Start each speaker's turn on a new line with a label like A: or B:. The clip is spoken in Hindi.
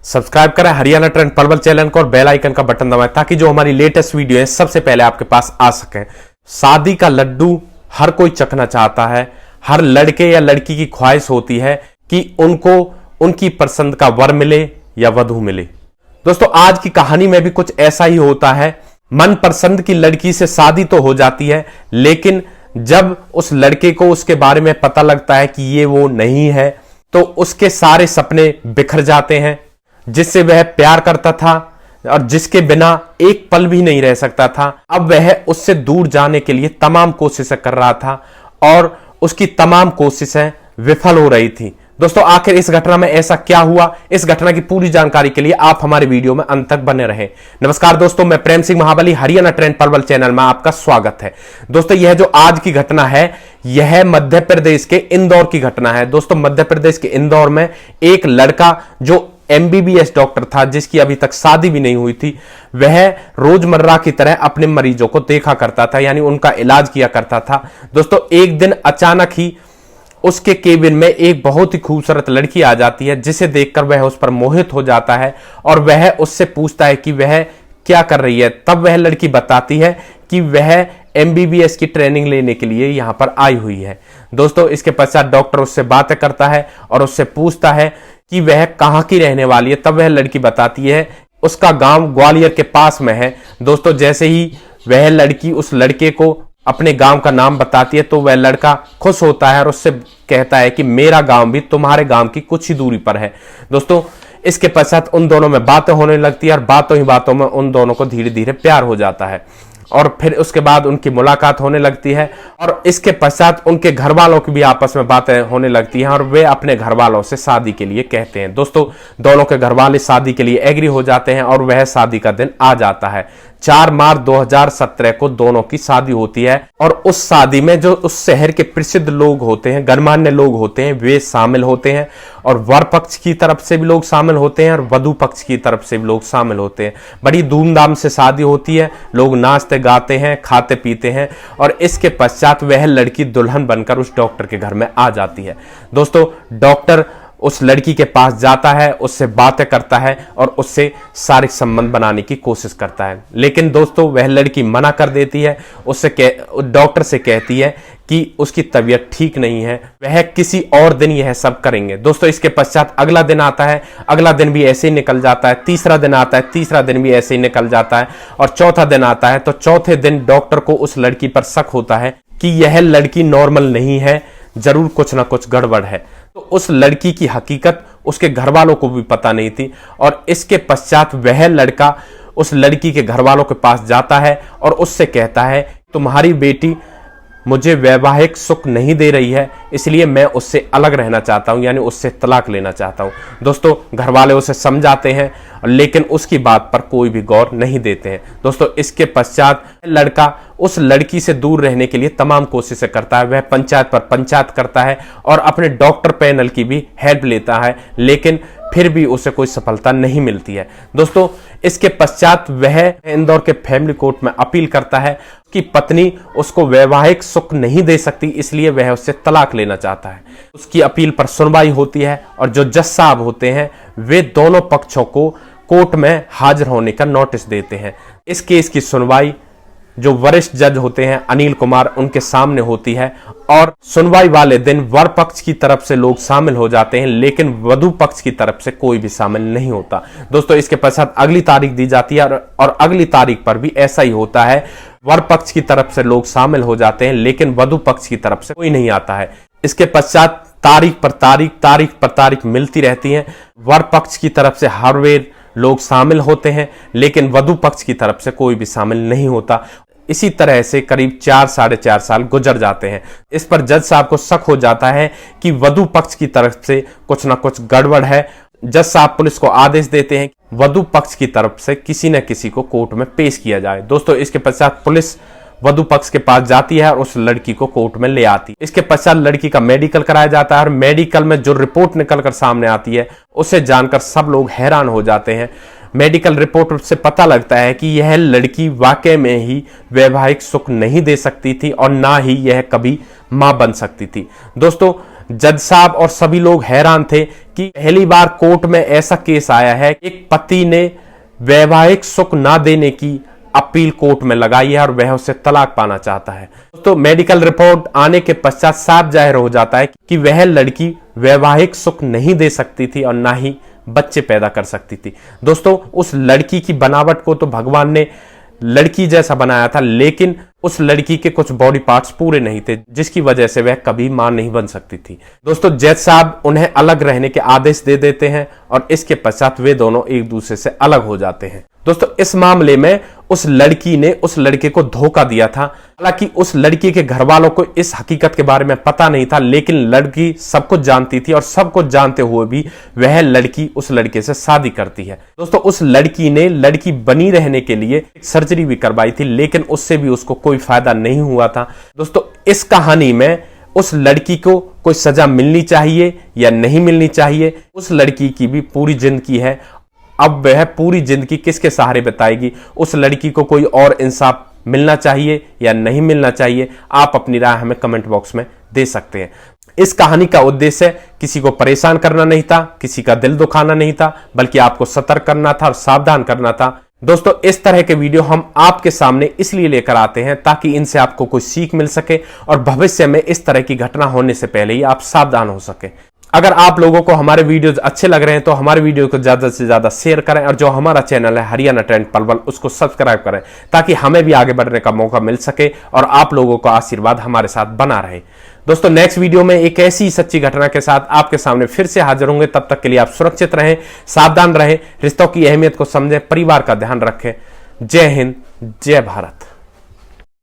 A: सब्सक्राइब करें हरियाणा ट्रेंड पलवल चैनल को और बेल आइकन का बटन दबाएं ताकि जो हमारी लेटेस्ट वीडियो है सबसे पहले आपके पास आ सके। शादी का लड्डू हर कोई चखना चाहता है। हर लड़के या लड़की की ख्वाहिश होती है कि उनको उनकी पसंद का वर मिले या वधू मिले। दोस्तों आज की कहानी में भी कुछ ऐसा ही होता है। मनपसंद की लड़की से शादी तो हो जाती है, लेकिन जब उस लड़के को उसके बारे में पता लगता है कि ये वो नहीं है तो उसके सारे सपने बिखर जाते हैं। जिससे वह प्यार करता था और जिसके बिना एक पल भी नहीं रह सकता था, अब वह उससे दूर जाने के लिए तमाम कोशिशें कर रहा था और उसकी तमाम कोशिशें विफल हो रही थी। दोस्तों आखिर इस घटना में ऐसा क्या हुआ, इस घटना की पूरी जानकारी के लिए आप हमारे वीडियो में अंत तक बने रहें। नमस्कार दोस्तों, मैं प्रेम सिंह महाबली, हरियाणा ट्रेंड पलवल चैनल में आपका स्वागत है। दोस्तों यह जो आज की घटना है यह मध्य प्रदेश के इंदौर की घटना है। दोस्तों मध्य प्रदेश के इंदौर में एक लड़का जो MBBS डॉक्टर था, जिसकी अभी तक शादी भी नहीं हुई थी, वह रोजमर्रा की तरह अपने मरीजों को देखा करता था, यानी उनका इलाज किया करता था। दोस्तों एक दिन अचानक ही उसके केबिन में एक बहुत ही खूबसूरत लड़की आ जाती है, जिसे देखकर वह उस पर मोहित हो जाता है और वह उससे पूछता है कि वह क्या कर रही है। तब वह लड़की बताती है कि वह MBBS की ट्रेनिंग लेने के लिए यहां पर आई हुई है। दोस्तों इसके पश्चात डॉक्टर उससे बातें करता है और उससे पूछता है कि वह कहां की रहने वाली है। तब वह लड़की बताती है उसका गांव ग्वालियर के पास में है। दोस्तों जैसे ही वह लड़की उस लड़के को अपने गांव का नाम बताती है तो वह लड़का खुश होता है और उससे कहता है कि मेरा गांव भी तुम्हारे गांव की कुछ ही दूरी पर है। दोस्तों इसके पश्चात उन दोनों में बातें होने लगती है और बातों ही बातों में उन दोनों को धीरे धीरे प्यार हो जाता है और फिर उसके बाद उनकी मुलाकात होने लगती है और इसके पश्चात उनके घर वालों की भी आपस में बातें होने लगती हैं और वे अपने घर वालों से शादी के लिए कहते हैं। दोस्तों दोनों के घर वाले शादी के लिए एग्री हो जाते हैं और वह शादी का दिन आ जाता है। 4 मार्च 2017 को दोनों की शादी होती है और उस शादी में जो उस शहर के प्रसिद्ध लोग होते हैं, गणमान्य लोग होते हैं, वे शामिल होते हैं और वर पक्ष की तरफ से भी लोग शामिल होते हैं और वधू पक्ष की तरफ से भी लोग शामिल होते हैं। बड़ी धूमधाम से शादी होती है, लोग नाचते गाते हैं, खाते पीते हैं और इसके पश्चात वह लड़की दुल्हन बनकर उस डॉक्टर के घर में आ जाती है। दोस्तों डॉक्टर उस लड़की के पास जाता है, उससे बातें करता है और उससे शारीरिक संबंध बनाने की कोशिश करता है, लेकिन दोस्तों वह लड़की मना कर देती है। डॉक्टर से कहती है कि उसकी तबीयत ठीक नहीं है, वह किसी और दिन यह सब करेंगे। दोस्तों इसके पश्चात अगला दिन आता है, अगला दिन भी ऐसे ही निकल जाता है, तीसरा दिन आता है, तीसरा दिन भी ऐसे ही निकल जाता है और चौथा दिन आता है। तो चौथे दिन डॉक्टर को उस लड़की पर शक होता है कि यह लड़की नॉर्मल नहीं है, जरूर कुछ ना कुछ गड़बड़ है। तो उस लड़की की हकीकत उसके घर वालों को भी पता नहीं थी और इसके पश्चात वह लड़का उस लड़की के घर वालों के पास जाता है और उससे कहता है तुम्हारी बेटी मुझे वैवाहिक सुख नहीं दे रही है, इसलिए मैं उससे अलग रहना चाहता हूं, यानी उससे तलाक लेना चाहता हूं। दोस्तों घर वाले उसे समझाते हैं लेकिन उसकी बात पर कोई भी गौर नहीं देते हैं। दोस्तों इसके पश्चात लड़का उस लड़की से दूर रहने के लिए तमाम कोशिशें करता है। वह पंचायत पर पंचायत करता है और अपने डॉक्टर पैनल की भी हेल्प लेता है, लेकिन फिर भी उसे कोई सफलता नहीं मिलती है। दोस्तों इसके पश्चात वह इंदौर के फैमिली कोर्ट में अपील करता है कि पत्नी उसको वैवाहिक सुख नहीं दे सकती, इसलिए वह उससे तलाक लेना चाहता है। उसकी अपील पर सुनवाई होती है और जो जज साहब होते हैं वे दोनों पक्षों को कोर्ट में हाजिर होने का नोटिस देते हैं। इस केस की सुनवाई जो वरिष्ठ जज होते हैं अनिल कुमार, उनके सामने होती है और सुनवाई वाले दिन वर पक्ष की तरफ से लोग शामिल हो जाते हैं, लेकिन वधू पक्ष की तरफ से कोई भी शामिल नहीं होता। दोस्तों इसके पश्चात अगली तारीख दी जाती है और अगली तारीख पर भी ऐसा ही होता है। वर पक्ष की तरफ से लोग शामिल हो जाते हैं, लेकिन वधू पक्ष की तरफ से कोई नहीं आता है। इसके पश्चात तारीख पर तारीख मिलती रहती है। वर पक्ष की तरफ से हर वेर लोग शामिल होते हैं, लेकिन वधू पक्ष की तरफ से कोई भी शामिल नहीं होता। इसी तरह से करीब 4-4.5 साल गुजर जाते हैं। इस पर जज साहब को शक हो जाता है कि वधू पक्ष की तरफ से कुछ ना कुछ गड़बड़ है। जज साहब पुलिस को आदेश देते हैं वधू पक्ष की तरफ से किसी न किसी को कोर्ट में पेश किया जाए। दोस्तों इसके पश्चात पुलिस वधू पक्ष के पास जाती है और उस लड़की को कोर्ट में ले आती है। इसके पश्चात लड़की का मेडिकल कराया जाता है और मेडिकल में जो रिपोर्ट निकलकर सामने आती है उसे जानकर सब लोग हैरान हो जाते हैं। मेडिकल रिपोर्ट से पता लगता है कि यह लड़की वाकई में ही वैवाहिक सुख नहीं दे सकती थी और ना ही यह कभी मां बन सकती थी। दोस्तों जज साहब और सभी लोग हैरान थे कि पहली बार कोर्ट में ऐसा केस आया है, एक पति ने वैवाहिक सुख ना देने की अपील कोर्ट में लगाई है और वह उससे तलाक पाना चाहता है। तो मेडिकल रिपोर्ट आने के पश्चात साफ जाहिर हो जाता है कि वह लड़की वैवाहिक सुख नहीं दे सकती थी और ना ही बच्चे पैदा कर सकती थी। दोस्तों, उस लड़की की बनावट को तो भगवान ने लड़की जैसा बनाया था, लेकिन उस लड़की के कुछ बॉडी पार्ट्स पूरे नहीं थे, जिसकी वजह से वह कभी मां नहीं बन सकती थी। दोस्तों, जज साहब उन्हें अलग रहने के आदेश दे देते हैं और इसके पश्चात वे दोनों एक दूसरे से अलग हो जाते हैं। दोस्तों, इस मामले में उस लड़की ने उस लड़के को धोखा दिया था। हालांकि उस लड़की के घर वालों को इस हकीकत के बारे में पता नहीं था, लेकिन लड़की सब कुछ जानती थी और सब कुछ जानते हुए भी वह लड़की उस लड़के से शादी करती है। दोस्तों, उस लड़की ने लड़की बनी रहने के लिए सर्जरी भी करवाई थी, लेकिन उससे भी उसको कोई फायदा नहीं हुआ था। दोस्तों, इस कहानी में उस लड़की को कोई सजा मिलनी चाहिए या नहीं मिलनी चाहिए, उस लड़की की भी पूरी जिंदगी है। अब वह पूरी जिंदगी किसके सहारे बिताएगी, उस लड़की को कोई और इंसाफ मिलना चाहिए या नहीं मिलना चाहिए, आप अपनी राय हमें कमेंट बॉक्स में दे सकते हैं। इस कहानी का उद्देश्य किसी को परेशान करना नहीं था, किसी का दिल दुखाना नहीं था, बल्कि आपको सतर्क करना था और सावधान करना था। दोस्तों, इस तरह के वीडियो हम आपके सामने इसलिए लेकर आते हैं ताकि इनसे आपको कोई सीख मिल सके और भविष्य में इस तरह की घटना होने से पहले ही आप सावधान हो सके। अगर आप लोगों को हमारे वीडियोस अच्छे लग रहे हैं तो हमारे वीडियो को ज्यादा से ज्यादा शेयर करें और जो हमारा चैनल है हरियाणा ट्रेंड पलवल, उसको सब्सक्राइब करें ताकि हमें भी आगे बढ़ने का मौका मिल सके और आप लोगों का आशीर्वाद हमारे साथ बना रहे। दोस्तों, नेक्स्ट वीडियो में एक ऐसी सच्ची घटना के साथ आपके सामने फिर से हाजिर होंगे। तब तक के लिए आप सुरक्षित रहें, सावधान रहें, रिश्तों की अहमियत को समझें, परिवार का ध्यान रखें। जय हिंद, जय भारत।